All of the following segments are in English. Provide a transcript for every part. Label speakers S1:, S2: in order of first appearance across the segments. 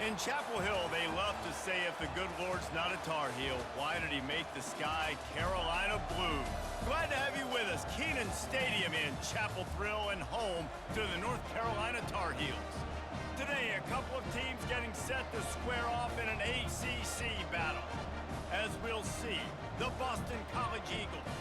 S1: In Chapel Hill, they love to say if the good Lord's not a Tar Heel, why did he make the sky Carolina blue? Glad to have you with us. Kenan Stadium in Chapel Thrill and home to the North Carolina Tar Heels. Today, a couple of teams getting set to square off in an ACC battle. As we'll see, the Boston College Eagles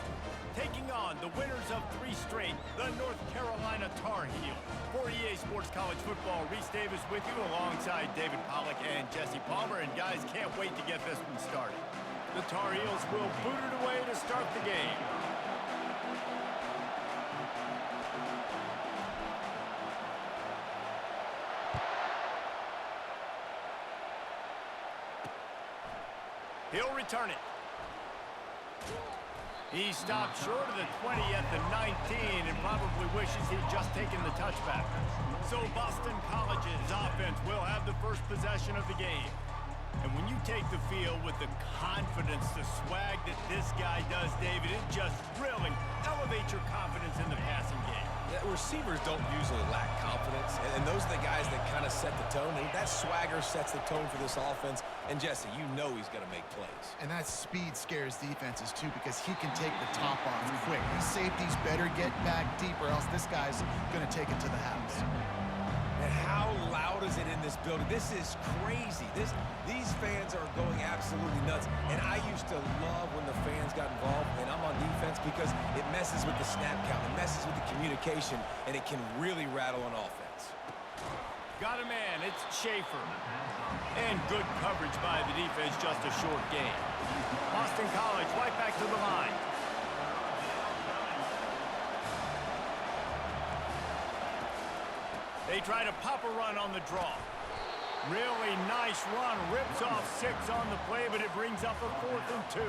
S1: taking on the winners of 3 straight, the North Carolina Tar Heels. For EA Sports College Football, Reese Davis with you alongside David Pollack and Jesse Palmer. And guys, can't wait to get this one started. The Tar Heels will boot it away to start the game. He'll return it. He stopped short of the 20 at the 19 and probably wishes he'd just taken the touchback. So Boston College's offense will have the first possession of the game. And when you take the field with the confidence, the swag that this guy does, David, it just really elevates your confidence in the passing game.
S2: Receivers don't usually lack confidence, and those are the guys that kind of set the tone. And that swagger sets the tone for this offense. And Jesse, you know he's going to make plays.
S3: And that speed scares defenses too, because he can take the top off quick. These safeties better get back deep, or else this guy's going to take it to the house.
S2: And how loud is it in this building? This is crazy. These fans are going absolutely nuts. And I used to love when the fans got involved, and I'm on defense, because it messes with the snap count, it messes with the communication, and it can really rattle an offense.
S1: Got a man, it's Schaefer. And good coverage by the defense, just a short gain. Boston College right back to the line. They try to pop a run on the draw. Really nice run, rips off 6 on the play, but it brings up a 4th and 2.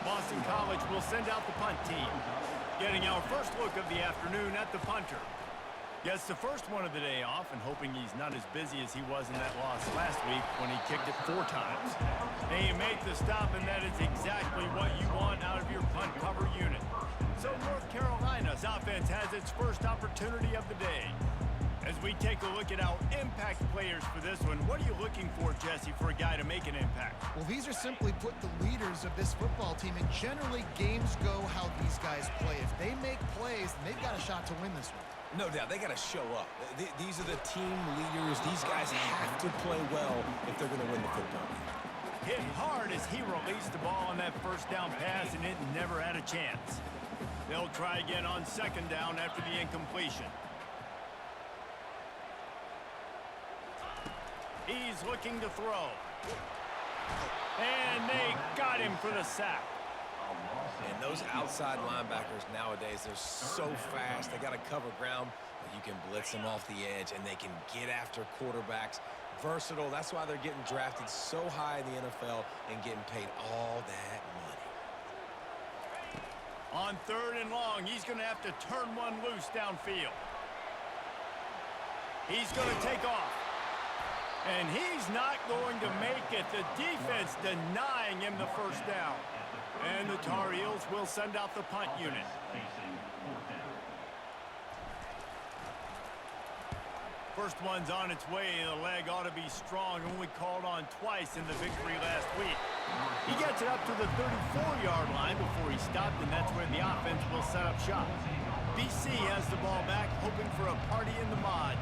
S1: Boston College will send out the punt team. Getting our first look of the afternoon at the punter. Gets the first one of the day off, and hoping he's not as busy as he was in that loss last week when he kicked it 4 times. They make the stop, and that is exactly what you want out of your punt cover unit. So North Carolina's offense has its first opportunity of the day. As we take a look at our impact players for this one, what are you looking for, Jesse, for a guy to make an impact?
S3: Well, these are simply put the leaders of this football team, and generally games go how these guys play. If they make plays, then they've got a shot to win this one.
S2: No doubt, they got to show up. These are the team leaders. These guys have to play well if they're going to win the football game.
S1: Hit hard as he released the ball on that first down pass, and it never had a chance. They'll try again on 2nd down after the incompletion. He's looking to throw. And they got him for the sack.
S2: And those outside linebackers nowadays, they're so fast. They got to cover ground, but you can blitz them off the edge, and they can get after quarterbacks. Versatile. That's why they're getting drafted so high in the NFL and getting paid all that money.
S1: On 3rd and long, he's going to have to turn one loose downfield. He's going to take off. And he's not going to make it. The defense denying him the first down. And the Tar Heels will send out the punt unit. First one's on its way. The leg ought to be strong. Only called on twice in the victory last week. He gets it up to the 34-yard line before he stopped, and that's where the offense will set up shop. BC has the ball back, hoping for a party in the mods.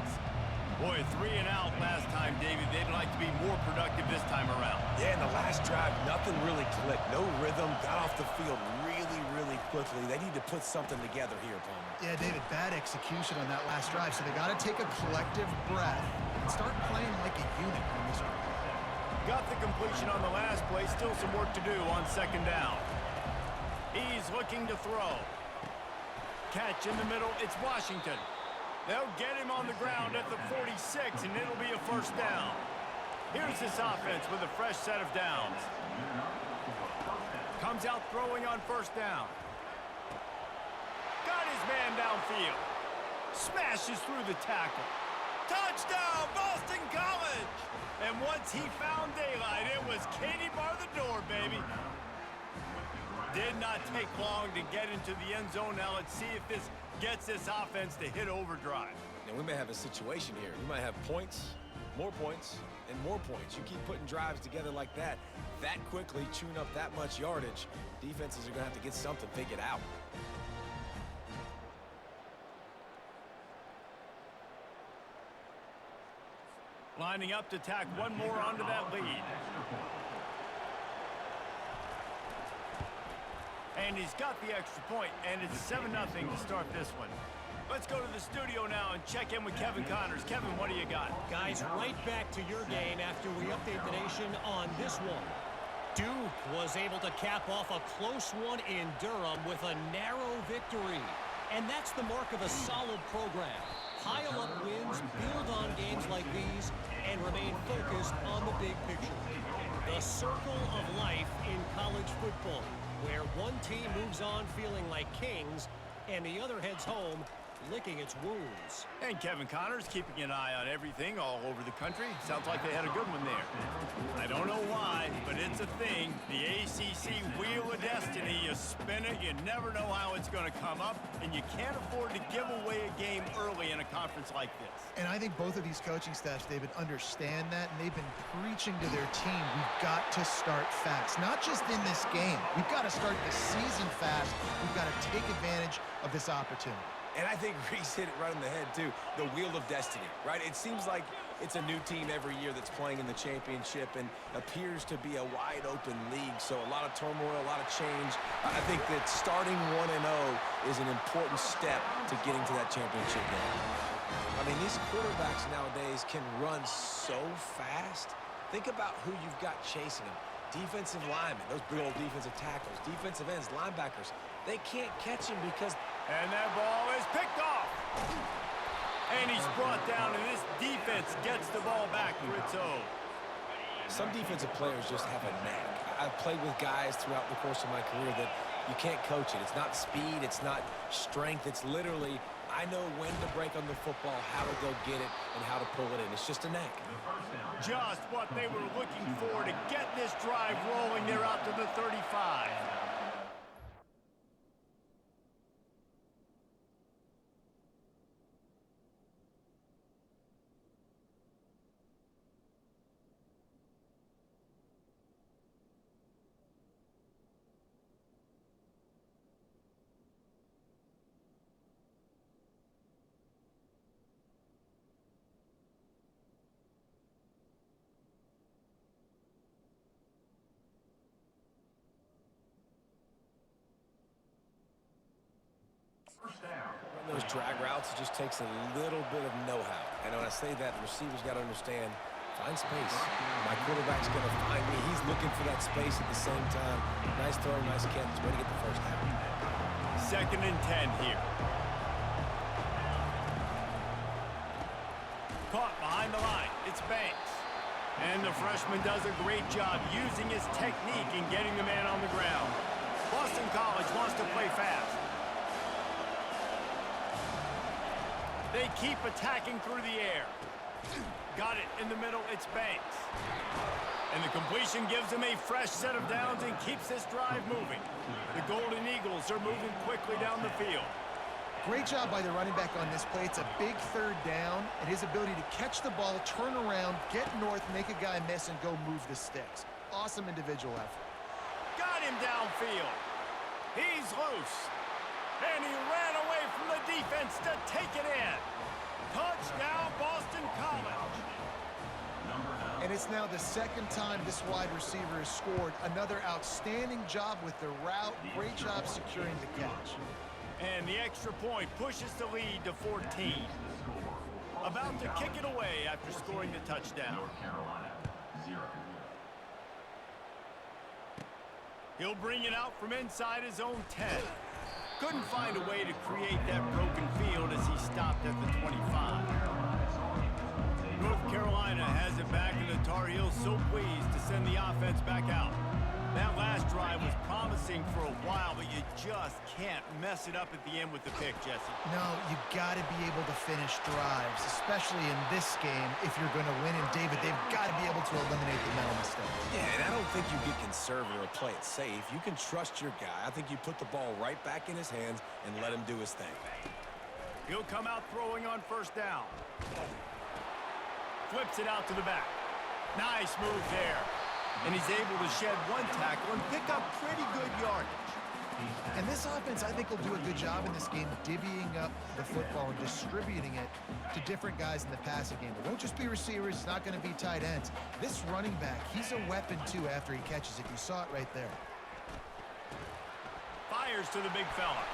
S1: Boy, 3 and out last time, David. They'd like to be more productive this time around.
S2: Yeah, in the last drive, nothing really clicked. No rhythm. Got off the field really quickly. They need to put something together here, Palmer.
S3: Yeah, David, bad execution on that last drive, so they got to take a collective breath and start playing like a unit on this one.
S1: Got the completion on the last play. Still some work to do on 2nd down. He's looking to throw. Catch in the middle. It's Washington. They'll get him on the ground at the 46, and it'll be a first down. Here's this offense with a fresh set of downs. Comes out throwing on 1st down. Got his man downfield. Smashes through the tackle. Touchdown, Boston College! And once he found daylight, it was Katie bar the door, baby. Did not take long to get into the end zone. Now let's see if this gets this offense to hit overdrive.
S2: And we may have a situation here. We might have points more points and more points. You keep putting drives together like that quickly, chewing up that much yardage, defenses are going to have to get something figured out.
S1: Lining up to tack one more onto that lead. And he's got the extra point, and it's 7-0 to start this one. Let's go to the studio now and check in with Kevin Connors. Kevin, what do you got?
S4: Guys, right back to your game after we update the nation on this one. Duke was able to cap off a close one in Durham with a narrow victory. And that's the mark of a solid program. Pile up wins, build on games like these, and remain focused on the big picture. The circle of life in college football, where one team moves on feeling like kings, and the other heads home licking its wounds.
S1: And Kevin Connors keeping an eye on everything all over the country. Sounds like they had a good one there. I don't know why, but it's a thing. The ACC Wheel of Destiny, you spin it, you never know how it's going to come up, and you can't afford to give away a game early in a conference like this.
S3: And I think both of these coaching staffs, David, understand that, and they've been preaching to their team, we've got to start fast. Not just in this game. We've got to start the season fast. We've got to take advantage of this opportunity.
S2: And I think Reese hit it right on the head, too. The Wheel of Destiny, right? It seems like it's a new team every year that's playing in the championship and appears to be a wide-open league. So a lot of turmoil, a lot of change. I think that starting 1-0 is an important step to getting to that championship game. I mean, these quarterbacks nowadays can run so fast. Think about who you've got chasing them. Defensive linemen, those big old defensive tackles, defensive ends, linebackers. They can't catch him because...
S1: And that ball is picked off. And he's brought down, and this defense gets the ball back for its own.
S2: Some defensive players just have a knack. I've played with guys throughout the course of my career that you can't coach it. It's not speed. It's not strength. It's literally, I know when to break on the football, how to go get it, and how to pull it in. It's just a knack.
S1: Just what they were looking for to get this drive rolling. They're out to the 35.
S2: Those drag routes, it just takes a little bit of know-how. And when I say that, the receivers got to understand, find space. My quarterback's going to find me. He's looking for that space at the same time. Nice throw, nice catch. Way to get the first down.
S1: 2nd and 10 here. Caught behind the line. It's Banks. And the freshman does a great job using his technique and getting the man on the ground. Boston College wants to play fast. They keep attacking through the air. Got it in the middle. It's Banks. And the completion gives them a fresh set of downs and keeps this drive moving. The Golden Eagles are moving quickly down the field.
S3: Great job by the running back on this play. It's a big 3rd down, and his ability to catch the ball, turn around, get north, make a guy miss, and go move the sticks. Awesome individual effort.
S1: Got him downfield. He's loose. And he ran away from the defense to take it in. Touchdown, Boston College.
S3: And it's now the 2nd time this wide receiver has scored. Another outstanding job with the route. Great job securing the catch.
S1: And the extra point pushes the lead to 14. About to kick it away after scoring the touchdown. He'll bring it out from inside his own 10. Couldn't find a way to create that broken field as he stopped at the 25. North Carolina has it back, and the Tar Heels so pleased to send the offense back out. That last drive was promising for a while, but you just can't mess it up at the end with the pick, Jesse.
S3: No, you got to be able to finish drives, especially in this game if you're going to win. And, David, they've got to be able to eliminate the mental mistakes.
S2: Yeah, and I don't think you get conservative or play it safe. You can trust your guy. I think you put the ball right back in his hands and let him do his thing.
S1: He'll come out throwing on 1st down. flips it out to the back. Nice move there. And he's able to shed one tackle and pick up pretty good yardage.
S3: And this offense, I think, will do a good job in this game divvying up the football and distributing it to different guys in the passing game. It won't just be receivers. It's not going to be tight ends. This running back, he's a weapon, too, after he catches it. You saw it right there.
S1: Fires to the big fella.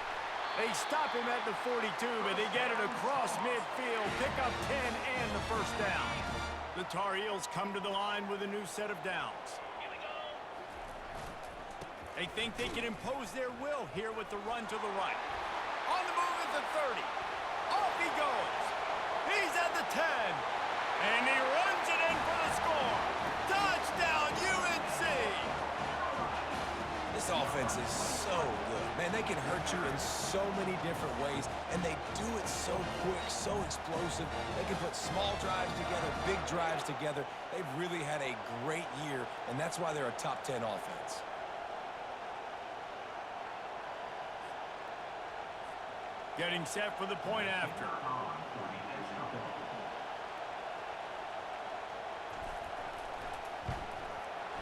S1: They stop him at the 42, but they get it across midfield. Pick up 10 and the first down. The Tar Heels come to the line with a new set of downs. They think they can impose their will here with the run to the right. On the move at the 30. Off he goes. He's at the 10. And he runs it in for the score. Touchdown, UNC!
S2: This offense is so good. Man, they can hurt you in so many different ways, and they do it so quick, so explosive. They can put small drives together, big drives together. They've really had a great year, and that's why they're a top 10 offense.
S1: Getting set for the point after.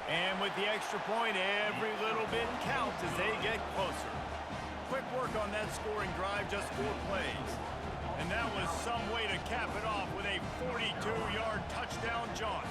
S1: And with the extra point, every little bit counts as they get closer. Quick work on that scoring drive, just 4 plays. And that was some way to cap it off with a 42-yard touchdown jaunt.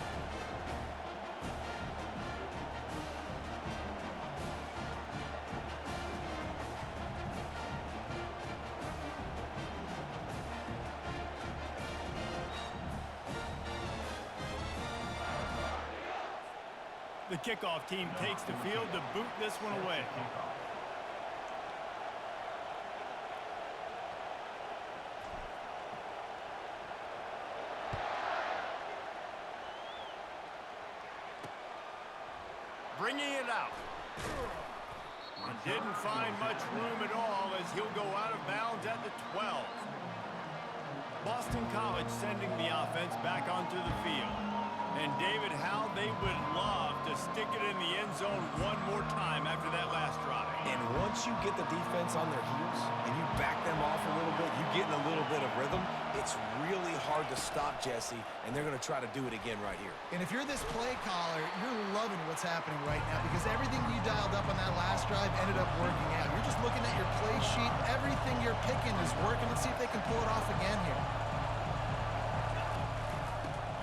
S1: The kickoff team takes the field to boot this one away. Bringing it out. And didn't find much room at all as he'll go out of bounds at the 12. Boston College sending the offense back onto the field. And David, how they would love to stick it in the end zone one more time after that last drive.
S2: And once you get the defense on their heels and you back them off a little bit, you get in a little bit of rhythm, it's really hard to stop Jesse, and they're going to try to do it again right here.
S3: And if you're this play caller, you're loving what's happening right now because everything you dialed up on that last drive ended up working out. You're just looking at your play sheet. Everything you're picking is working. Let's see if they can pull it off again here.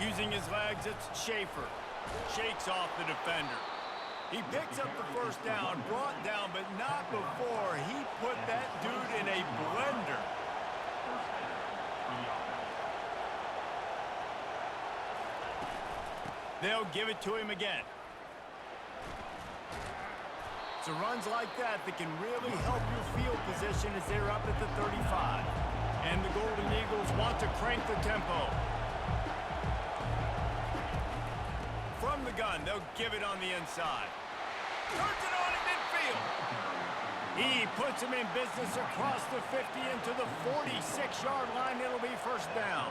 S1: Using his legs, it's Schaefer. Shakes off the defender. He picks up the first down, brought down, but not before he put that dude in a blender. They'll give it to him again. It's runs like that that can really help your field position as they're up at the 35. And the Golden Eagles want to crank the tempo. From the gun, they'll give it on the inside. Turns it on in midfield. He puts him in business across the 50 into the 46-yard line. It'll be first down.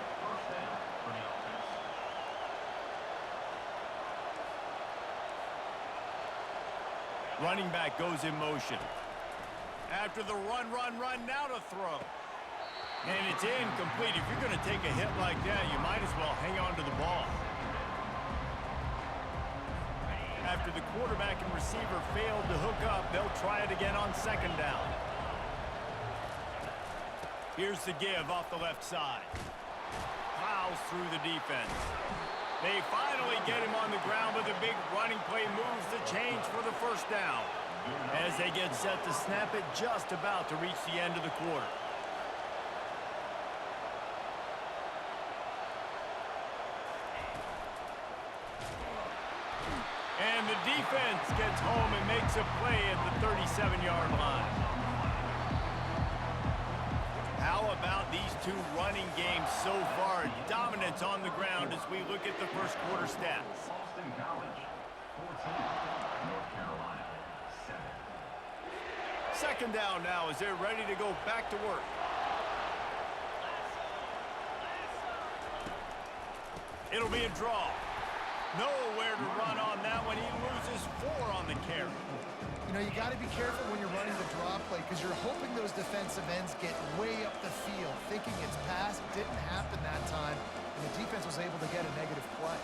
S1: Running back goes in motion. After the run, now to throw. And it's incomplete. If you're going to take a hit like that, you might as well hang on to the ball. After the quarterback and receiver failed to hook up, they'll try it again on second down. Here's the give off the left side. Plows through the defense. They finally get him on the ground with a big running play, moves the chains for the first down. As they get set to snap it, just about to reach the end of the quarter. And the defense gets home and makes a play at the 37-yard line. How about these two running games so far? Dominance on the ground as we look at the first quarter stats.
S5: Boston College, 14. North Carolina, 7.
S1: Second down now as they're ready to go back to work. It'll be a draw. Nowhere to run on that one. He loses 4 on the carry.
S3: You know, you got to be careful when you're running the draw play because you're hoping those defensive ends get way up the field, thinking it's passed. Didn't happen that time. and the defense was able to get a negative play.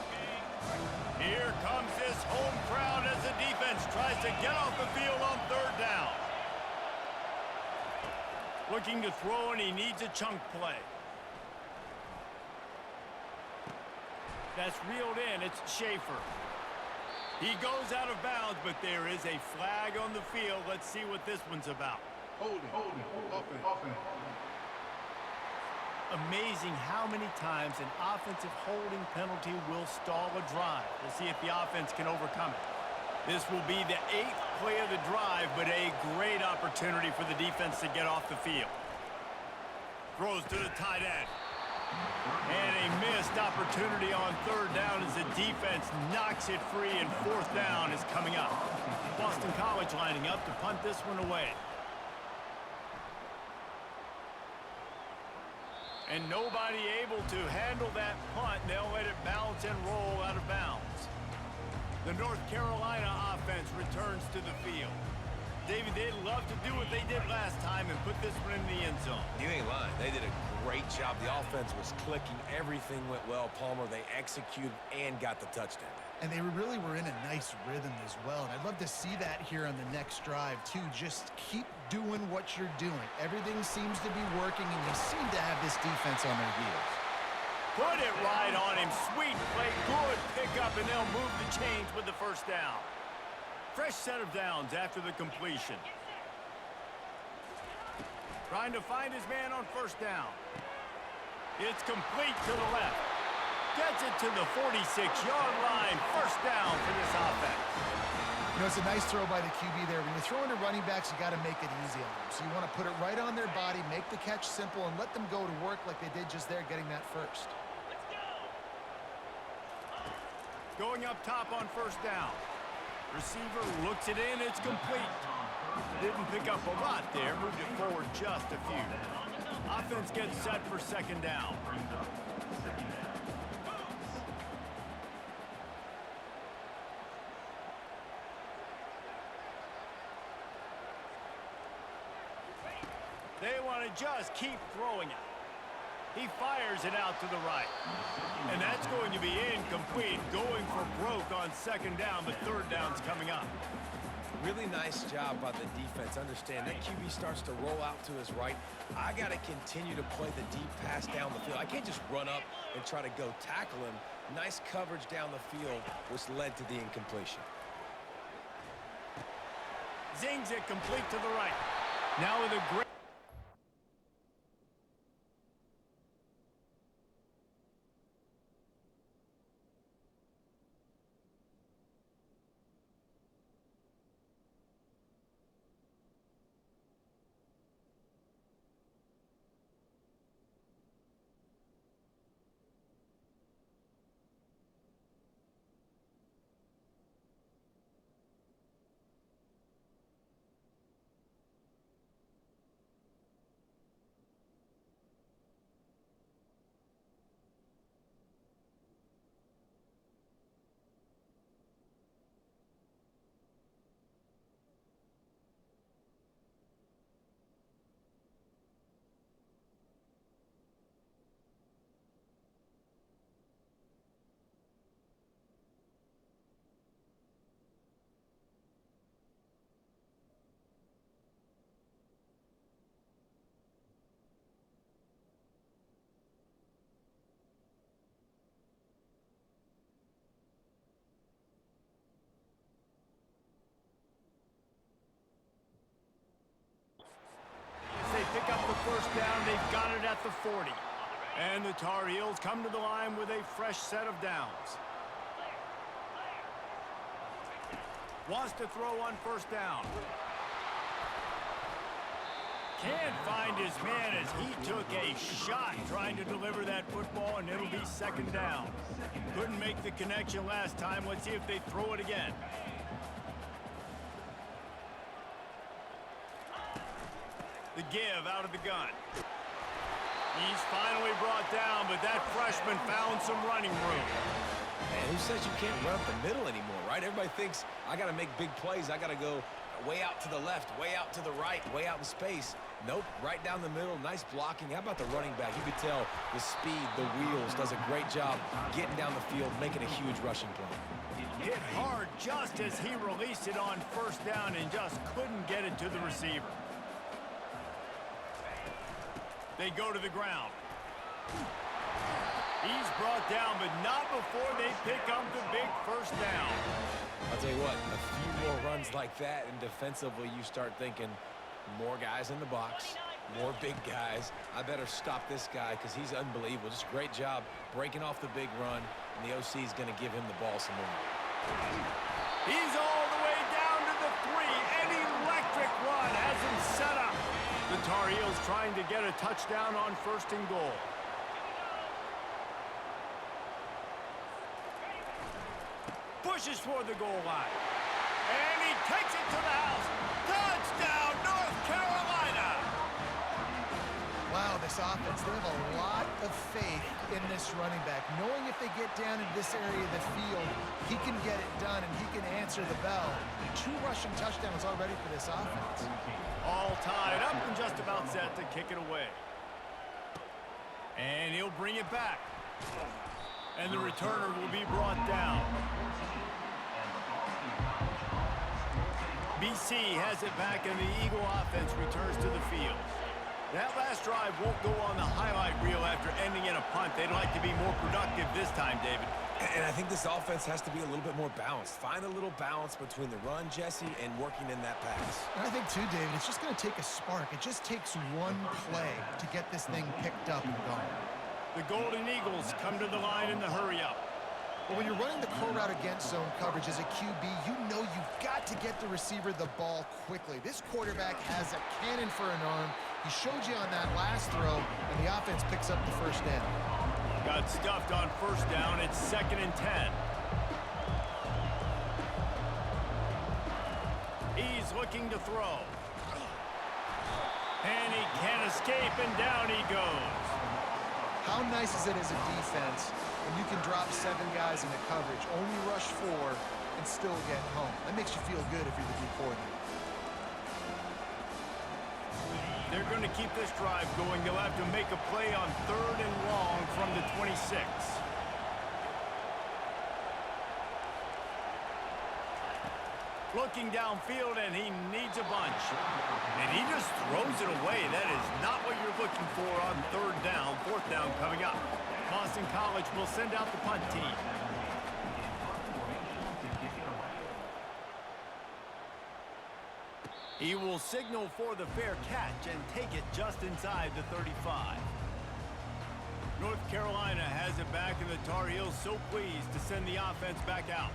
S1: Here comes this home crowd as the defense tries to get off the field on third down. Looking to throw, and he needs a chunk play. That's reeled in. It's Schaefer. He goes out of bounds, but there is a flag on the field. Let's see what this one's about.
S6: Holding, offense.
S1: Amazing how many times an offensive holding penalty will stall a drive. We'll see if the offense can overcome it. This will be the 8th play of the drive, but a great opportunity for the defense to get off the field. Throws to the tight end. And a missed opportunity on third down as the defense knocks it free, and fourth down is coming up. Boston College lining up to punt this one away. And nobody able to handle that punt. They'll let it bounce and roll out of bounds. The North Carolina offense returns to the field. David, they'd love to do what they did last time and put this one in the end zone.
S2: You ain't lying. They did a great job. The offense was clicking. Everything went well. Palmer, they executed and got the touchdown.
S3: And they really were in a nice rhythm as well. And I'd love to see that here on the next drive, too. Just keep doing what you're doing. Everything seems to be working, and you seem to have this defense on their heels.
S1: Put it right on him. Sweet play. Good pickup, and they'll move the chains with the first down. Fresh set of downs after the completion. Trying to find his man on first down. It's complete to the left. Gets it to the 46-yard line. First down for this offense.
S3: You know, it's a nice throw by the QB there. When you're throwing to running backs, you got to make it easy on them. So you want to put it right on their body, make the catch simple, and let them go to work like they did just there, getting that first.
S1: Going up top on first down. Receiver looks it in. It's complete. Didn't pick up a lot there. Moved it forward just a few. Offense gets set for second down. They want to just keep throwing it. He fires it out to the right. And that's going to be incomplete. Going for broke on second down, but third down's coming up.
S2: Really nice job by the defense. Understand that QB starts to roll out to his right. I got to continue to play the deep pass down the field. I can't just run up and try to go tackle him. Nice coverage down the field, which led to the incompletion.
S1: Zings it complete to the right. Now with a great... Pick up the first down. They've got it at the 40. And the Tar Heels come to the line with a fresh set of downs. Wants to throw on first down. Can't find his man as he took a shot trying to deliver that football, and it'll be second down. Couldn't make the connection last time. Let's see if they throw it again. The give out of the gun. He's finally brought down, but that freshman found some running room.
S2: Man, who says you can't run up the middle anymore, right? Everybody thinks I got to make big plays. I got to go way out to the left, way out to the right, way out in space. Nope, right down the middle. Nice blocking. How about the running back? You could tell the speed, the wheels, does a great job getting down the field, making a huge rushing play.
S1: Hit hard just as he released it on first down and just couldn't get it to the receiver. They go to the ground. He's brought down, but not before they pick up the big first down.
S2: I'll tell you what, a few more runs like that, and defensively you start thinking more guys in the box, more big guys. I better stop this guy because he's unbelievable. Just a great job breaking off the big run, and the OC is going to give him the ball some more.
S1: He's all the way down to the 3. An electric run has him set up. The Tar Heels trying to get a touchdown on first and goal. Pushes for the goal line. And he takes it to the house. Touchdown, North Carolina!
S3: Wow, this offense, they have a lot of faith in this running back. Knowing if they get down into this area of the field, he can get it done and he can answer the bell. 2 rushing touchdowns already for this offense.
S1: All tied up and just about set to kick it away. And he'll bring it back. And the returner will be brought down. BC has it back, and the Eagle offense returns to the field. That last drive won't go on the highlight reel after ending in a punt. They'd like to be more productive this time, David.
S2: And I think this offense has to be a little bit more balanced. Find a little balance between the run, Jesse, and working in that pass.
S3: And I think, too, David, it's just going to take a spark. It just takes one play to get this thing picked up and going.
S1: The Golden Eagles come to the line in the hurry-up.
S3: Well, when you're running the core route against zone coverage as a QB, you know you've got to get the receiver the ball quickly. This quarterback has a cannon for an arm. He showed you on that last throw, and the offense picks up the first down.
S1: Got stuffed on first down. It's 2nd and 10. He's looking to throw. And he can't escape, and down he goes.
S3: How nice is it as a defense when you can drop 7 guys into coverage, only rush 4, and still get home? That makes you feel good if you're the D coordinator.
S1: They're going to keep this drive going. They'll have to make a play on 3rd and long from the 26. Looking downfield, and he needs a bunch. And he just throws it away. That is not what you're looking for on 3rd down. 4th down coming up. Boston College will send out the punt team. He will signal for the fair catch and take it just inside the 35. North Carolina has it back, and the Tar Heels so pleased to send the offense back out.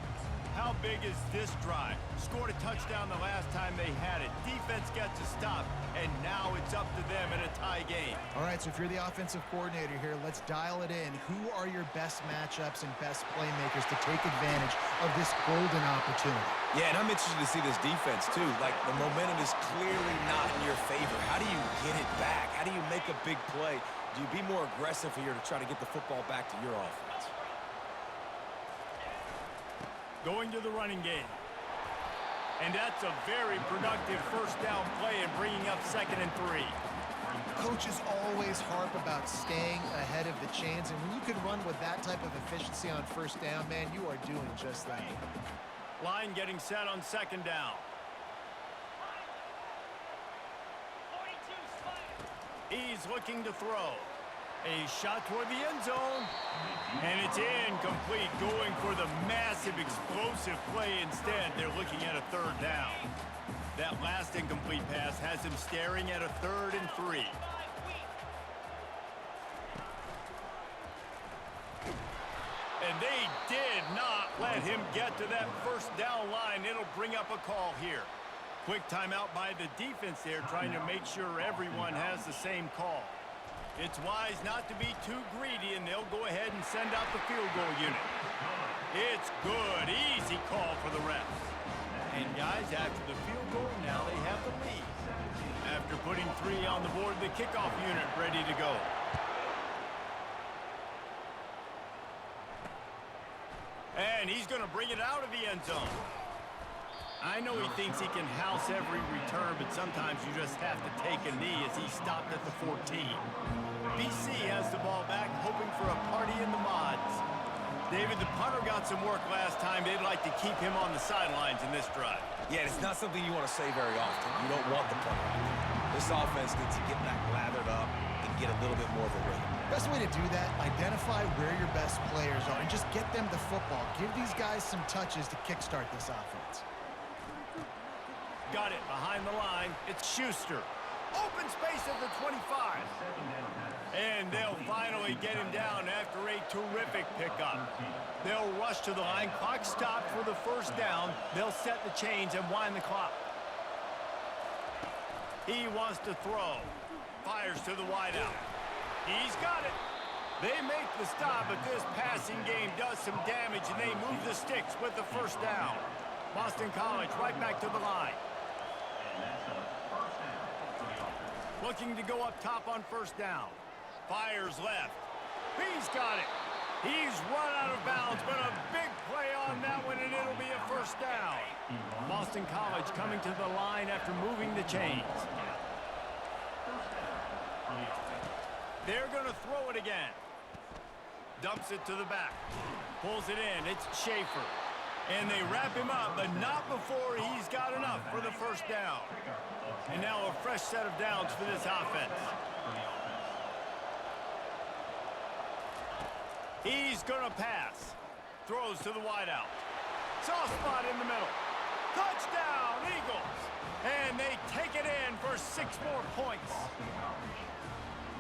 S1: How big is this drive? Scored a touchdown the last time they had it. Defense gets a stop, and now it's up to them in a tie game.
S3: All right, so if you're the offensive coordinator here, let's dial it in. Who are your best matchups and best playmakers to take advantage of this golden opportunity?
S2: Yeah, and I'm interested to see this defense, too. Like, the momentum is clearly not in your favor. How do you get it back? How do you make a big play? Do you be more aggressive here to try to get the football back to your offense?
S1: Going to the running game. And that's a very productive first down play and bringing up 2nd and 3.
S3: Coaches always harp about staying ahead of the chains, and when you can run with that type of efficiency on first down, man, you are doing just that.
S1: Line getting set on 2nd down. He's looking to throw. A shot toward the end zone. And it's incomplete, going for the massive explosive play instead. They're looking at a 3rd down. That last incomplete pass has him staring at a 3rd and 3. And they did not let him get to that first down line. It'll bring up a call here. Quick timeout by the defense there, trying to make sure everyone has the same call. It's wise not to be too greedy, and they'll go ahead and send out the field goal unit. It's good. Easy call for the refs. And guys, after the field goal, now they have the lead. After putting 3 on the board, the kickoff unit ready to go. And he's going to bring it out of the end zone. I know he thinks he can house every return, but sometimes you just have to take a knee as he stopped at the 14. BC has the ball back, hoping for a party in the mods. David, the punter got some work last time. They'd like to keep him on the sidelines in this drive.
S2: Yeah, it's not something you want to say very often. You don't want the punter out there. This offense needs to get back lathered up and get a little bit more of a rhythm.
S3: Best way to do that, identify where your best players are and just get them the football. Give these guys some touches to kickstart this offense.
S1: Got it behind the line. It's Schuster. Open space at the 25. And they'll finally get him down after a terrific pickup. They'll rush to the line. Clock stopped for the first down. They'll set the chains and wind the clock. He wants to throw. Fires to the wideout. He's got it. They make the stop, but this passing game does some damage, and they move the sticks with the first down. Boston College right back to the line. Looking to go up top on first down. Fires left. He's got it. He's run out of bounds, but a big play on that one, and it'll be a first down. Boston College coming to the line after moving the chains. They're going to throw it again. Dumps it to the back. Pulls it in. It's Schaefer. And they wrap him up, but not before he's got enough for the first down. And now a fresh set of downs for this offense. He's going to pass. Throws to the wideout. Soft spot in the middle. Touchdown, Eagles. And they take it in for 6 more points.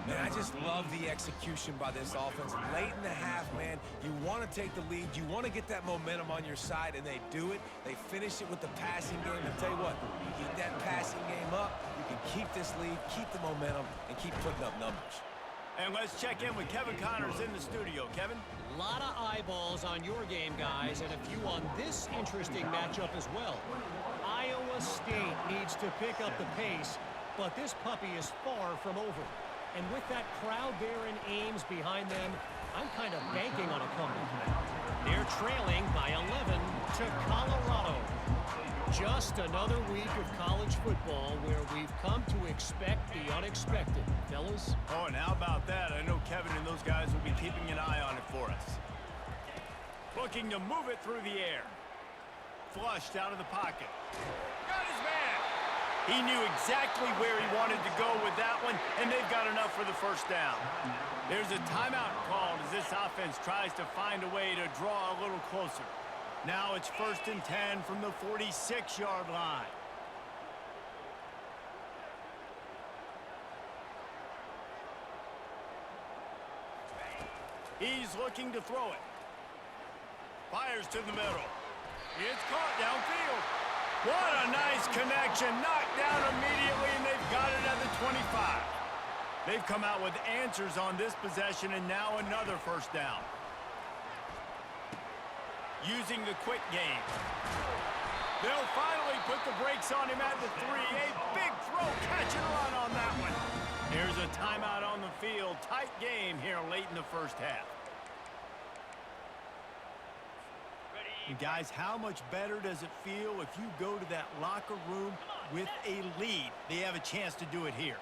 S2: Man, I just love the execution by this offense. Late in the half, man, you want to take the lead. You want to get that momentum on your side, and they do it. They finish it with the passing game. And tell you what, you keep that passing game up, you can keep this lead, keep the momentum, and keep putting up numbers.
S1: And let's check in with Kevin Connors in the studio. Kevin?
S4: A lot of eyeballs on your game, guys, and a few on this interesting matchup as well. Iowa State needs to pick up the pace, but this puppy is far from over. And with that crowd there in Ames behind them, I'm kind of banking on a comeback. They're trailing by 11 to Colorado. Just another week of college football where we've come to expect the unexpected, fellas.
S1: Oh, and how about that? I know Kevin and those guys will be keeping an eye on it for us. Looking to move it through the air. Flushed out of the pocket. Got his man. He knew exactly where he wanted to go with that one, and they've got enough for the first down. There's a timeout called as this offense tries to find a way to draw a little closer. Now it's 1st and 10 from the 46-yard line. He's looking to throw it. Fires to the middle. It's caught downfield. What a nice connection. Knocked down immediately, and they've got it at the 25. They've come out with answers on this possession, and now another first down. Using the quick game. They'll finally put the brakes on him at the 3. A big throw, catch and run on that one. Here's a timeout on the field. Tight game here late in the first half. And guys, how much better does it feel if you go to that locker room with a lead? They have a chance to do it here.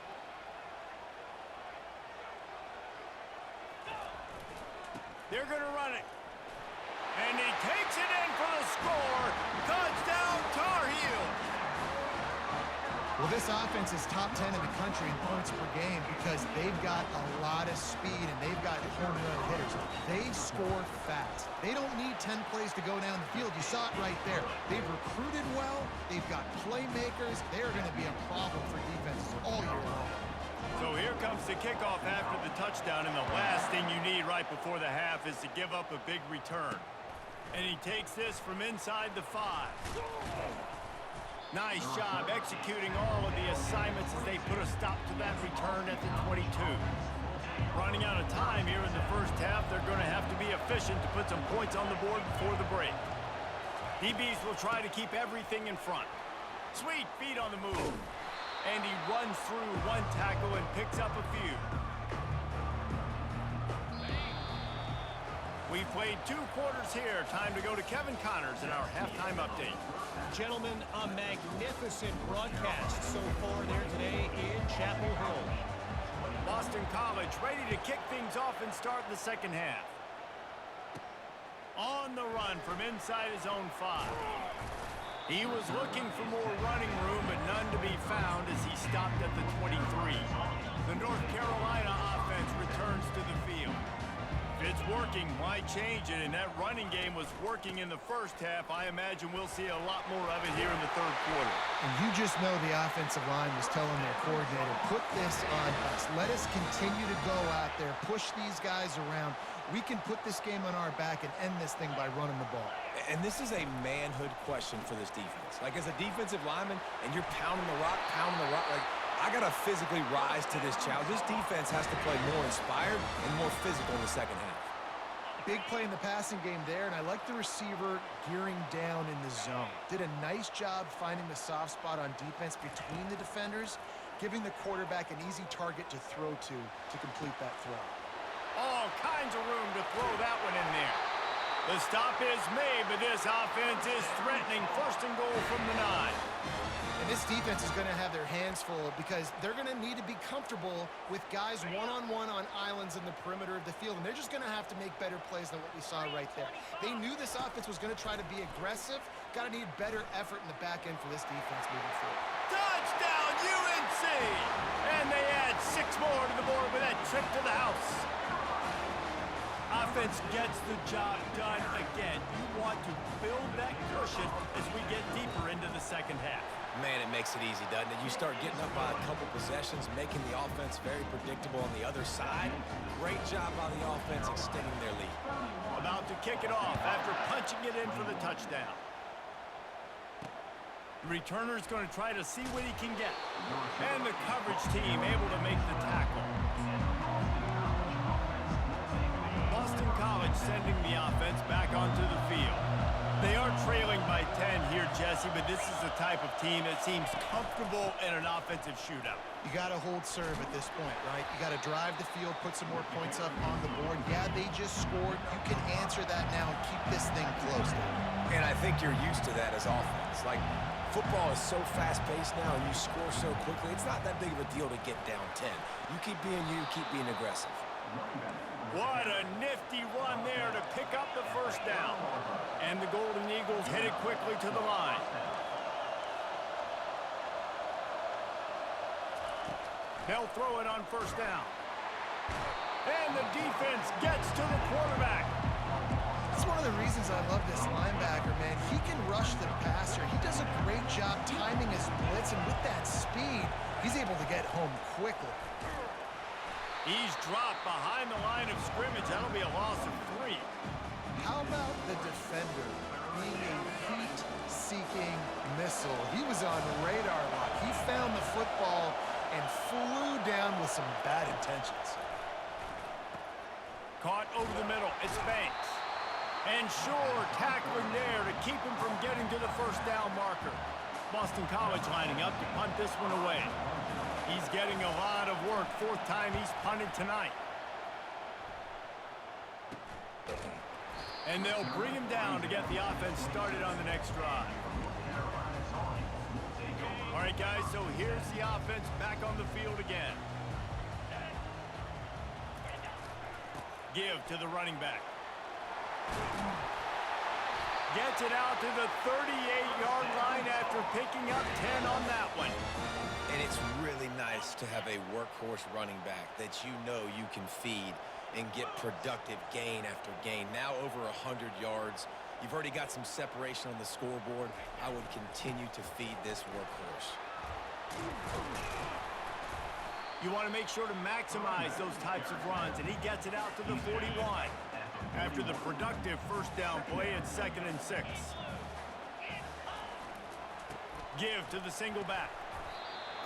S1: They're going to run it. And he takes it in for the score. Touchdown, Tar Heels.
S3: Well, this offense is top 10 in the country in points per game because they've got a lot of speed and they've got home run hitters. They score fast. They don't need 10 plays to go down the field. You saw it right there. They've recruited well. They've got playmakers. They're going to be a problem for defenses all year long.
S1: So here comes the kickoff after the touchdown, and the last thing you need right before the half is to give up a big return. And he takes this from inside the 5. Nice job executing all of the assignments as they put a stop to that return at the 22. Running out of time here in the first half, they're going to have to be efficient to put some points on the board before the break. DBs will try to keep everything in front. Sweet feet on the move. And he runs through one tackle and picks up a few. We've played 2 quarters here. Time to go to Kevin Connors in our halftime update.
S4: Gentlemen, a magnificent broadcast so far there today in Chapel Hill.
S1: Boston College ready to kick things off and start the second half. On the run from inside his own 5. He was looking for more running room, but none to be found as he stopped at the 23. The North Carolina offense returns to the field. If it's working, why change it? And that running game was working in the first half. I imagine we'll see a lot more of it here in the third quarter.
S3: And you just know the offensive line was telling their coordinator, put this on us. Let us continue to go out there, push these guys around. We can put this game on our back and end this thing by running the ball.
S2: And this is a manhood question for this defense. Like, as a defensive lineman, and you're pounding the rock, like, I got to physically rise to this challenge. This defense has to play more inspired and more physical in the second half.
S3: Big play in the passing game there, and I like the receiver gearing down in the zone. Did a nice job finding the soft spot on defense between the defenders, giving the quarterback an easy target to throw to complete that throw.
S1: All kinds of room to throw that one in there. The stop is made, but this offense is threatening. First and goal from the 9.
S3: And this defense is going to have their hands full because they're going to need to be comfortable with guys one-on-one on islands in the perimeter of the field, and they're just going to have to make better plays than what we saw right there. They knew this offense was going to try to be aggressive. Got to need better effort in the back end for this defense moving forward.
S1: Touchdown, UNC! And they add 6 more to the board with that trip to the house. Offense gets the job done again. You want to build that cushion as we get deeper into the second half.
S2: Man, it makes it easy, doesn't it? You start getting up by a couple possessions, making the offense very predictable on the other side. Great job by the offense extending their lead.
S1: About to kick it off after punching it in for the touchdown. The returner's going to try to see what he can get. And the coverage team able to make the tackle. Boston College sending the offense back onto the field. They are trailing by 10 here, Jesse, but this is the type of team that seems comfortable in an offensive shootout.
S3: You got to hold serve at this point, right? You got to drive the field, put some more points up on the board. Yeah, they just scored. You can answer that now and keep this thing close.
S2: And I think you're used to that as offense. Like, football is so fast-paced now, and you score so quickly. It's not that big of a deal to get down 10. You keep being you, keep being aggressive.
S1: What a nifty run there to pick up the first down. And the Golden Eagles headed quickly to the line. They'll throw it on first down. And the defense gets to the quarterback.
S3: That's one of the reasons I love this linebacker, man. He can rush the passer. He does a great job timing his blitz, and with that speed, he's able to get home quickly.
S1: He's dropped behind the line of scrimmage. That'll be a loss of 3.
S3: How about the defender being a heat-seeking missile? He was on radar lock. He found the football and flew down with some bad intentions.
S1: Caught over the middle. It's Banks. And Shore tackling there to keep him from getting to the first down marker. Boston College lining up to punt this one away. He's getting a lot of work. 4th time he's punted tonight. And they'll bring him down to get the offense started on the next drive. All right, guys, so here's the offense back on the field again. Give to the running back. Gets it out to the 38-yard line after picking up 10 on that one.
S2: And it's really nice to have a workhorse running back that you know you can feed and get productive gain after gain. Now over 100 yards. You've already got some separation on the scoreboard. I would continue to feed this workhorse.
S1: You want to make sure to maximize those types of runs, and he gets it out to the 41 after the productive first down play at 2nd and 6. Give to the single back.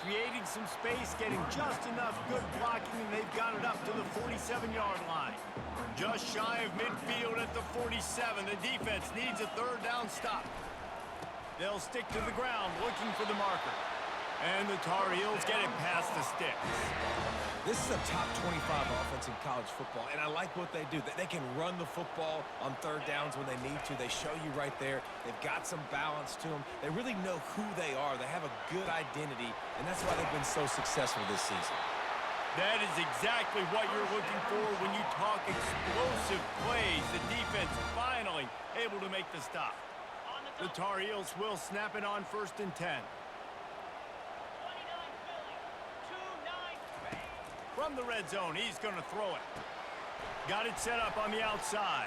S1: Creating some space, getting just enough good blocking, and they've got it up to the 47-yard line. Just shy of midfield at the 47. The defense needs a 3rd down stop. They'll stick to the ground looking for the marker. And the Tar Heels get it past the sticks.
S2: This is a top 25 offense in college football, and I like what they do. They can run the football on third downs when they need to. They show you right there. They've got some balance to them. They really know who they are. They have a good identity, and that's why they've been so successful this season.
S1: That is exactly what you're looking for when you talk explosive plays. The defense finally able to make the stop. The Tar Heels will snap it on 1st and 10. From the red zone, he's going to throw it. Got it set up on the outside.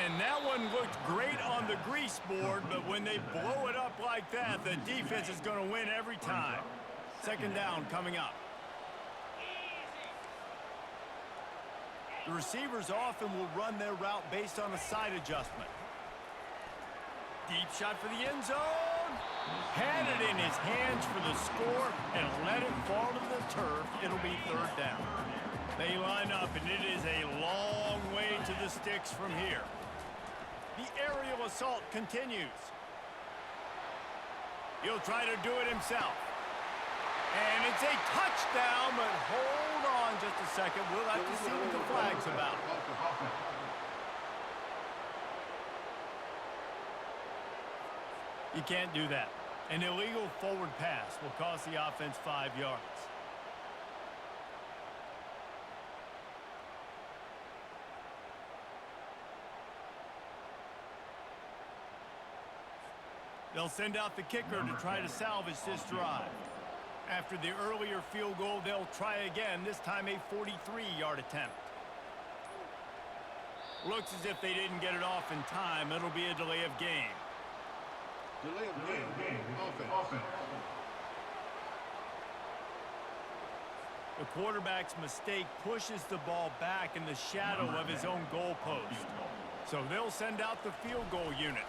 S1: And that one looked great on the grease board, but when they blow it up like that, the defense is going to win every time. 2nd down coming up. The receivers often will run their route based on a side adjustment. Deep shot for the end zone. Had it in his hands for the score and let it fall to the turf. It'll be 3rd down. They line up, and it is a long way to the sticks from here. The aerial assault continues. He'll try to do it himself. And it's a touchdown, but hold on just a second. We'll have to see what the flag's about. You can't do that. An illegal forward pass will cost the offense 5 yards. They'll send out the kicker to try to salvage this drive. After the earlier field goal, they'll try again, this time a 43-yard attempt. Looks as if they didn't get it off in time. It'll be a delay of game.
S6: Delay of game. Offense.
S1: The quarterback's mistake pushes the ball back in the shadow of his own goalpost. So they'll send out the field goal unit.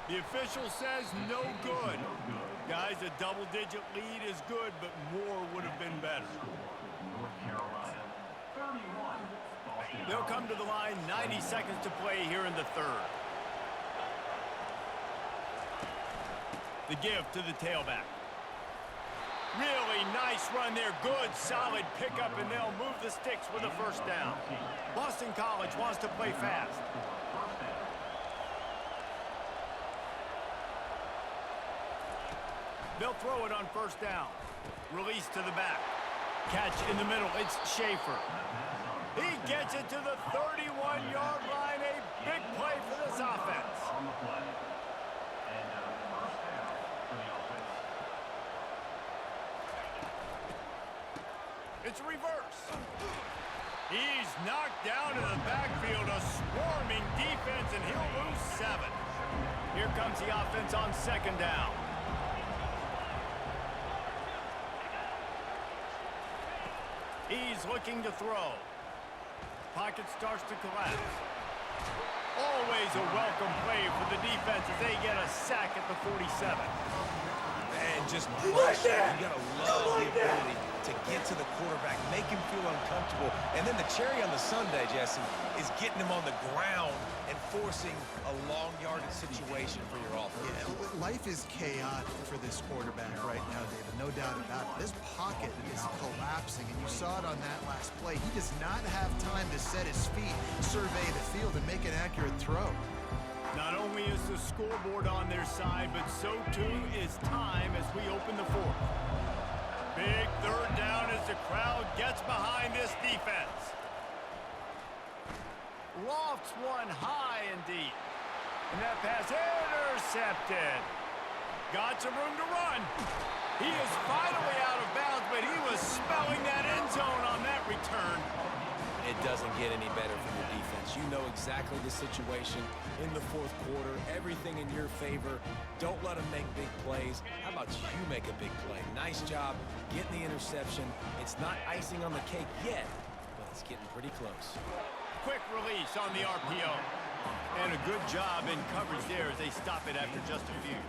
S1: The official says no good. Guys, a double-digit lead is good, but more would have been better. They'll come to the line, 90 seconds to play here in the 3rd. The give to the tailback. Really nice run there. Good, solid pickup, and they'll move the sticks with a 1st down. Boston College wants to play fast. They'll throw it on 1st down. Release to the back. Catch in the middle. It's Schaefer. He gets it to the 31-yard line. A big play for this offense. It's reverse. He's knocked down in the backfield. A swarming defense, and he'll lose 7. Here comes the offense on 2nd down. He's looking to throw. Pocket starts to collapse. Always a welcome play for the defense as they get a sack at the 47.
S2: And just push. You gotta love the ability to get to the quarterback, make him feel uncomfortable. And then the cherry on the sundae, Jesse, is getting him on the ground and forcing a long yardage situation for your offense.
S3: Yeah, life is chaotic for this quarterback right now, David. No doubt about it. This pocket is collapsing, and you saw it on that last play. He does not have time to set his feet, survey the field, and make an accurate throw.
S1: Not only is the scoreboard on their side, but so too is time as we open the 4th. Big 3rd down as the crowd gets behind this defense. Lofts one high and deep. And that pass intercepted. Got some room to run. He is finally out of bounds, but he was spelling that end zone on that return.
S2: It doesn't get any better from your defense. You know exactly the situation in the 4th quarter. Everything in your favor. Don't let them make big plays. How about you make a big play? Nice job getting the interception. It's not icing on the cake yet, but it's getting pretty close.
S1: Quick release on the RPO. And a good job in coverage there as they stop it after just a few.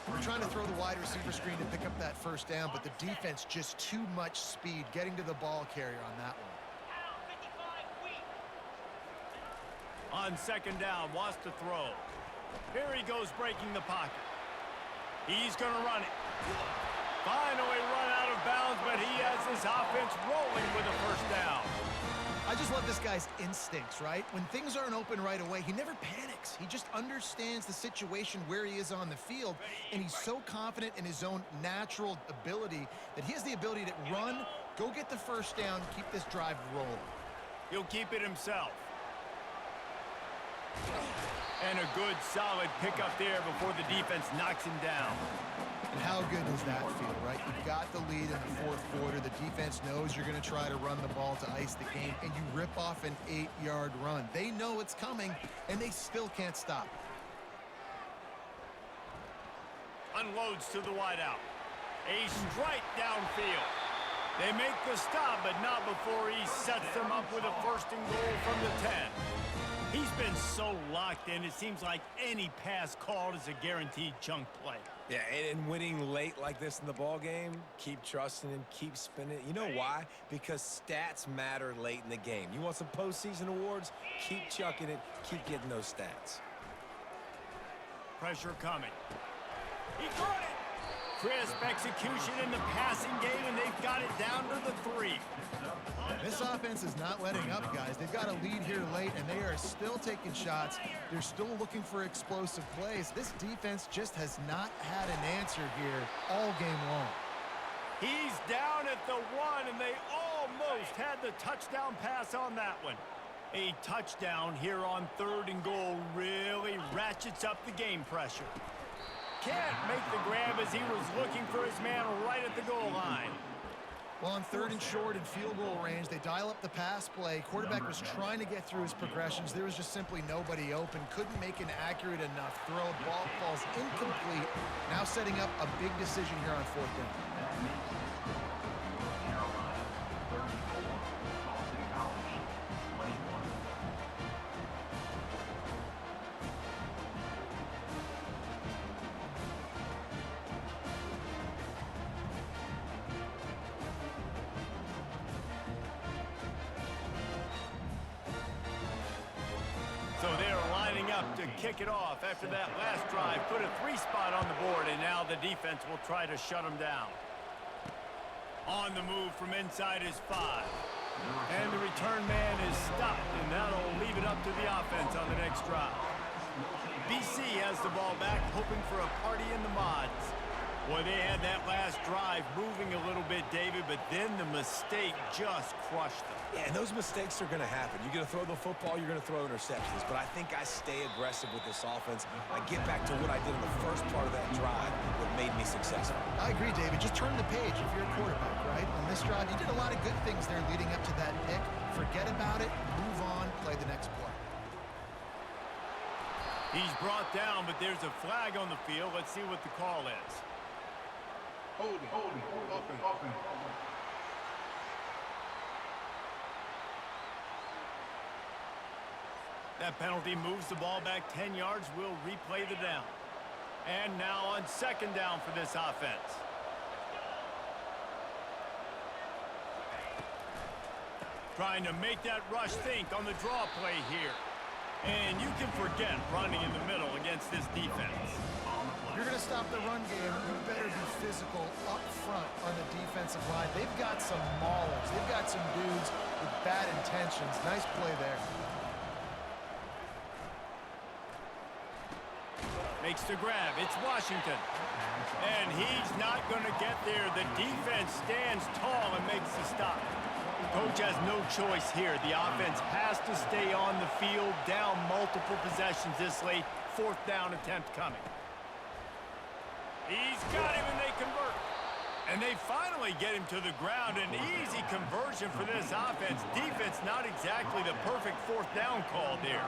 S3: We're trying to throw the wide receiver screen to pick up that 1st down, but the defense just too much speed getting to the ball carrier on that one.
S1: On 2nd down, wants to throw. Here he goes breaking the pocket. He's going to run it. Finally run offense rolling with a first down.
S3: I just love this guy's instincts, right? When things aren't open right away, he never panics. He just understands the situation where he is on the field, and he's so confident in his own natural ability that he has the ability to run, go get the first down, keep this drive rolling.
S1: He'll keep it himself. And a good, solid pickup there before the defense knocks him down.
S3: And how good does that feel, right? You've got the lead in the fourth quarter. The defense knows you're going to try to run the ball to ice the game, and you rip off an 8-yard run. They know it's coming, and they still can't stop.
S1: Unloads to the wideout. A strike downfield. They make the stop, but not before he sets them up with a first and goal from the 10. He's been so locked in, it seems like any pass called is a guaranteed chunk play.
S2: Yeah, and winning late like this in the ball game, keep trusting him, keep spinning. You know why? Because stats matter late in the game. You want some postseason awards? Keep chucking it, keep getting those stats.
S1: Pressure coming. He got it! Crisp execution in the passing game, and they've got it down to the 3.
S3: This offense is not letting up, guys. They've got a lead here late, and they are still taking shots. They're still looking for explosive plays. This defense just has not had an answer here all game long.
S1: He's down at the 1, and they almost had the touchdown pass on that one. A touchdown here on 3rd and goal really ratchets up the game pressure. Can't make the grab as he was looking for his man right at the goal line.
S3: Well, on 3rd and short and field goal range, they dial up the pass play. Quarterback was trying to get through his progressions. There was just simply nobody open. Couldn't make an accurate enough throw. Ball falls incomplete. Now setting up a big decision here on 4th down.
S1: So they're lining up to kick it off after that last drive. Put a 3 spot on the board, and now the defense will try to shut them down. On the move from inside his 5. And the return man is stopped, and that'll leave it up to the offense on the next drive. BC has the ball back, hoping for a party in the mods. Boy, they had that last drive moving a little bit, David, but then the mistake just crushed them.
S2: Yeah, and those mistakes are going to happen. You're going to throw the football, you're going to throw interceptions. But I think I stay aggressive with this offense. I get back to what I did in the first part of that drive that made me successful.
S3: I agree, David. Just turn the page if you're a quarterback, right? On this drive, you did a lot of good things there leading up to that pick. Forget about it, move on, play the next play.
S1: He's brought down, but there's a flag on the field. Let's see what the call is.
S6: Holding, offense.
S1: That penalty moves the ball back 10 yards. We'll replay the down. And now on 2nd down for this offense. Trying to make that rush think on the draw play here. And you can forget running in the middle against this defense.
S3: If you're going to stop the run game, you better be physical up front on the defensive line. They've got some maulers. They've got some dudes with bad intentions. Nice play there.
S1: Makes the grab. It's Washington. And he's not going to get there. The defense stands tall and makes the stop. Coach has no choice here. The offense has to stay on the field, down multiple possessions this late. 4th down attempt coming. He's got him, and they convert. And they finally get him to the ground. An easy conversion for this offense. Defense not exactly the perfect 4th down call there.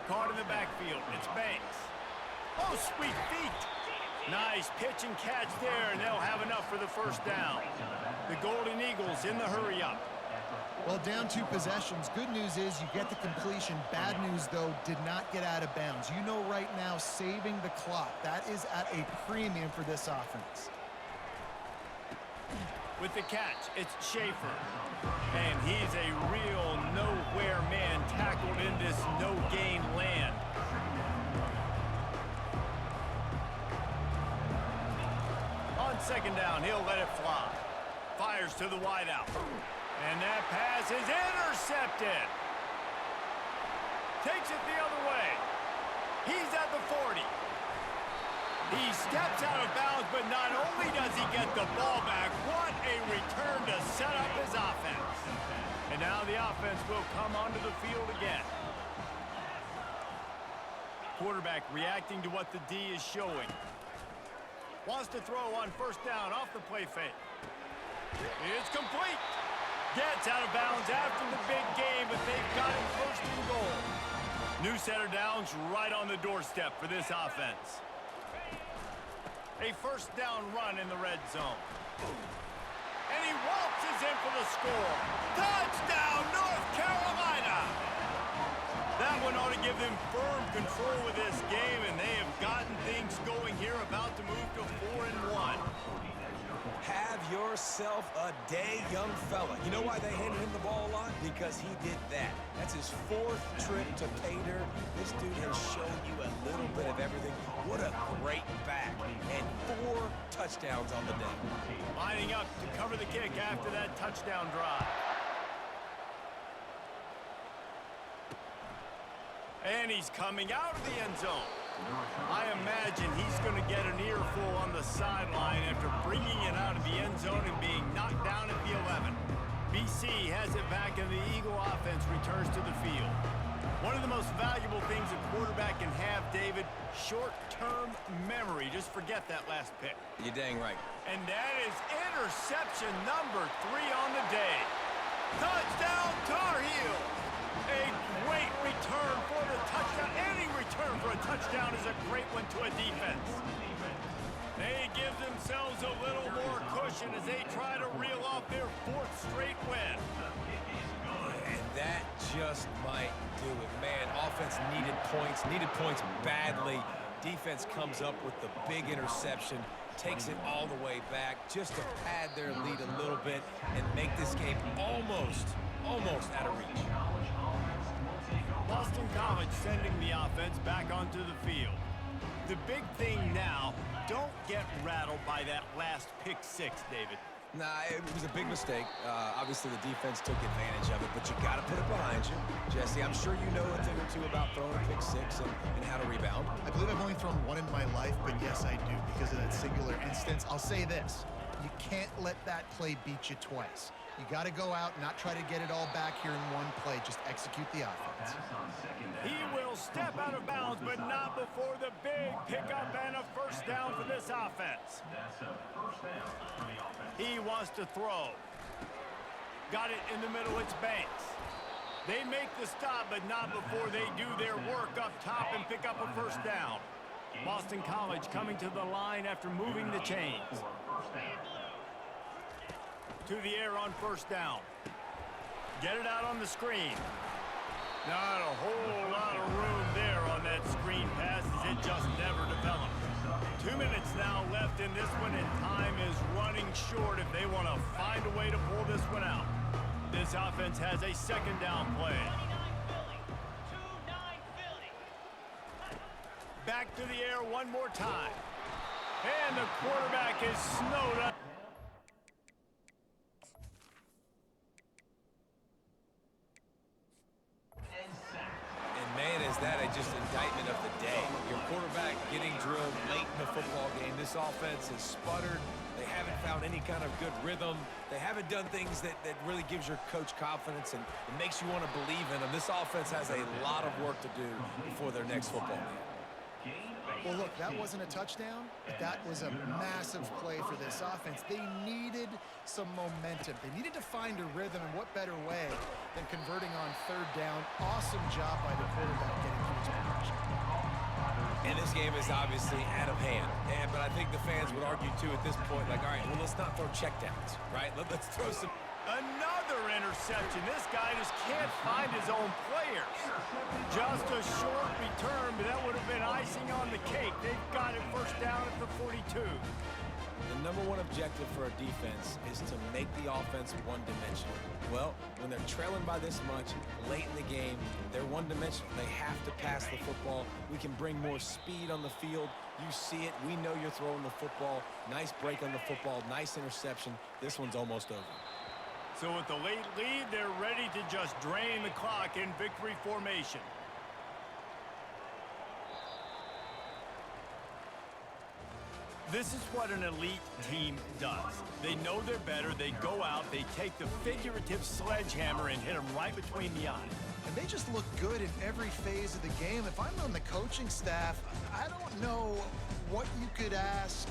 S1: Caught in the backfield. It's Banks. Oh, sweet feet. Nice pitch and catch there, and they'll have enough for the first down. The Golden Eagles in the hurry-up.
S3: Well, down 2 possessions. Good news is you get the completion. Bad news, though, did not get out of bounds. You know right now, saving the clock. That is at a premium for this offense.
S1: With the catch, it's Schaefer. And he's a real nowhere man tackled in this no-gain land. On 2nd down, he'll let it fly. fires to the wideout. And that pass is intercepted. Takes it the other way. He's at the 40. He steps out of bounds, but not only does he get the ball back, what a return to set up his offense. And now the offense will come onto the field again. Quarterback reacting to what the D is showing. Wants to throw on first down off the play fake. It's complete. Gets out of bounds after the big game, but they've got him first and goal. New set of downs right on the doorstep for this offense. A first down run in the red zone. And he waltzes in for the score. Touchdown, North Carolina! That one ought to give them firm control of this game, and they have gotten things going here, about to move to 4-1.
S2: Have yourself a day, young fella. You know why they handed him the ball a lot? Because he did that. That's his 4th trip to pay dirt. This dude has shown you a little bit of everything. What a great back. And 4 touchdowns on the day.
S1: Lining up to cover the kick after that touchdown drive. And he's coming out of the end zone. I imagine he's going to get an earful on the sideline after bringing it out of the end zone and being knocked down at the 11. BC has it back, and the Eagle offense returns to the field. One of the most valuable things a quarterback can have, David, short-term memory. Just forget that last pick.
S2: You're dang right.
S1: And that is interception number 3 on the day. Touchdown, Tar Heels! A great return for the touchdown. Any return for a touchdown is a great one to a defense. They give themselves a little more cushion as they try to reel off their 4th straight win.
S2: And that just might do it. Man, offense needed points badly. Defense comes up with the big interception, takes it all the way back just to pad their lead a little bit and make this game almost out of reach.
S1: Boston College sending the offense back onto the field. The big thing now, don't get rattled by that last pick 6, David.
S2: Nah, it was a big mistake. Obviously, the defense took advantage of it, but you got to put it behind you. Jesse, I'm sure you know a thing or two about throwing a pick 6 and how to rebound.
S3: I believe I've only thrown one in my life, but yes, I do because of that singular instance. I'll say this. You can't let that play beat you twice. You got to go out and not try to get it all back here in one play. Just execute the offense.
S1: He will step out of bounds, but not before the big pickup and a first down for this offense. He wants to throw. Got it in the middle, it's Banks. They make the stop, but not before they do their work up top and pick up a first down. Boston College coming to the line after moving the chains. To the air on first down. Get it out on the screen. Not a whole lot of room there on that screen pass as it just never developed. 2 minutes now left in this one, and time is running short if they want to find a way to pull this one out. This offense has a second down play. Back to the air one more time. And the quarterback is snowed up.
S2: Man, is that just indictment of the day. Your quarterback getting drilled late in the football game. This offense has sputtered. They haven't found any kind of good rhythm. They haven't done things that really gives your coach confidence and it makes you want to believe in them. This offense has a lot of work to do before their next football game.
S3: Well, look, that wasn't a touchdown, but that was a massive play for this offense. They needed some momentum. They needed to find a rhythm, and what better way than converting on third down. Awesome job by the quarterback getting through his progression.
S2: And this game is obviously out of hand. But I think the fans would argue, too, at this point, like, all right, well, let's not throw checkdowns, right? Let's throw some...
S1: Another interception. This guy just can't find his own players. Just a short return, but that would have been icing on the cake. They've got it first down at the 42.
S2: The number one objective for a defense is to make the offense one-dimensional. Well, when they're trailing by this much, late in the game, they're one-dimensional. They have to pass the football. We can bring more speed on the field. You see it. We know you're throwing the football. Nice break on the football. Nice interception. This one's almost over.
S1: So with the late lead, they're ready to just drain the clock in victory formation. This is what an elite team does. They know they're better. They go out. They take the figurative sledgehammer and hit them right between the eyes.
S3: And they just look good in every phase of the game. If I'm on the coaching staff, I don't know what you could ask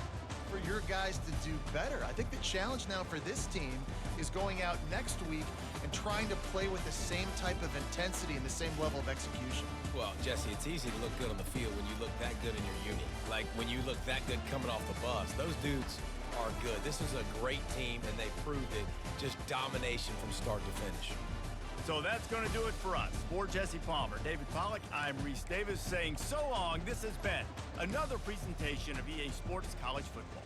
S3: for your guys to do better. I think the challenge now for this team is going out next week and trying to play with the same type of intensity and the same level of execution.
S2: Well, Jesse, it's easy to look good on the field when you look that good in your uni. Like when you look that good coming off the bus. Those dudes are good. This is a great team, and they proved it. Just domination from start to finish.
S1: So that's going to do it for us. For Jesse Palmer, David Pollack, I'm Reese Davis saying so long. This has been another presentation of EA Sports College Football.